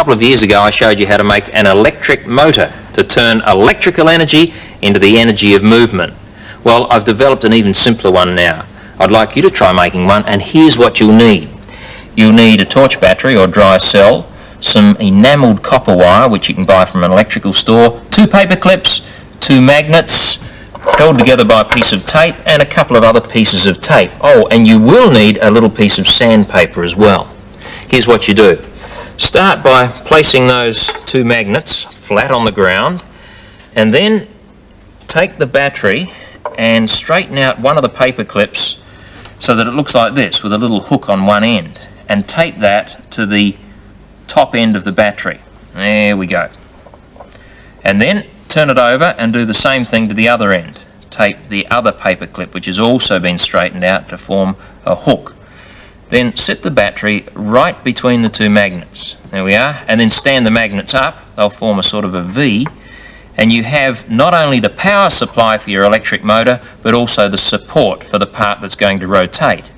couple of years ago I showed you how to make an electric motor to turn electrical energy into the energy of movement. Well, I've developed an even simpler one now. I'd like you to try making one, and here's what you'll need. You'll need a torch battery or dry cell, some enamelled copper wire, which you can buy from an electrical store, 2 paper clips, 2 magnets, held together by a piece of tape, and a couple of other pieces of tape. Oh, and you will need a little piece of sandpaper as well. Here's what you do. Start by placing those 2 magnets flat on the ground, and then take the battery and straighten out one of the paper clips so that it looks like this, with a little hook on one end, and tape that to the top end of the battery. There we go. And then turn it over and do the same thing to the other end. Tape the other paper clip, which has also been straightened out, to form a hook. Then sit the battery right between the 2 magnets. There we are. And then stand the magnets up. They'll form a sort of a V. And you have not only the power supply for your electric motor, but also the support for the part that's going to rotate.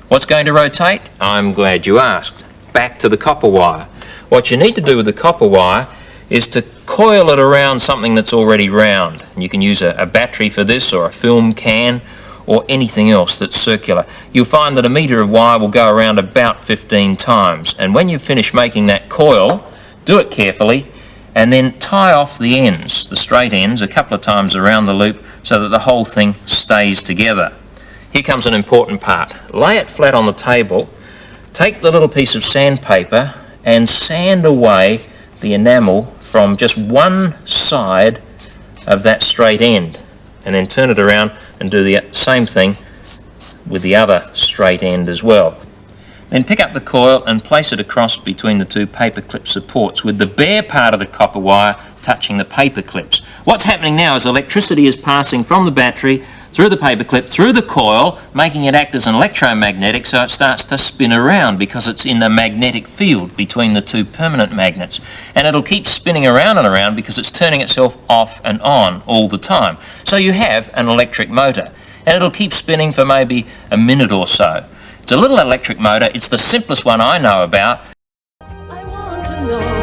What's going to rotate? I'm glad you asked. Back to the copper wire. What you need to do with the copper wire is to coil it around something that's already round. And you can use a battery for this, or a film can, or anything else that's circular. You'll find that a metre of wire will go around about 15 times. And when you've finished making that coil, do it carefully, and then tie off the ends, the straight ends, a couple of times around the loop so that the whole thing stays together. Here comes an important part. Lay it flat on the table, take the little piece of sandpaper and sand away the enamel from just one side of that straight end, and then turn it around and do the same thing with the other straight end as well. Then pick up the coil and place it across between the 2 paper clip supports, with the bare part of the copper wire touching the paper clips. What's happening now is electricity is passing from the battery through the paper clip, through the coil, making it act as an electromagnetic, so it starts to spin around because it's in a magnetic field between the 2 permanent magnets. And it'll keep spinning around and around because it's turning itself off and on all the time. So you have an electric motor, and it'll keep spinning for maybe a minute or so. It's a little electric motor. It's the simplest one I know about. I want to know.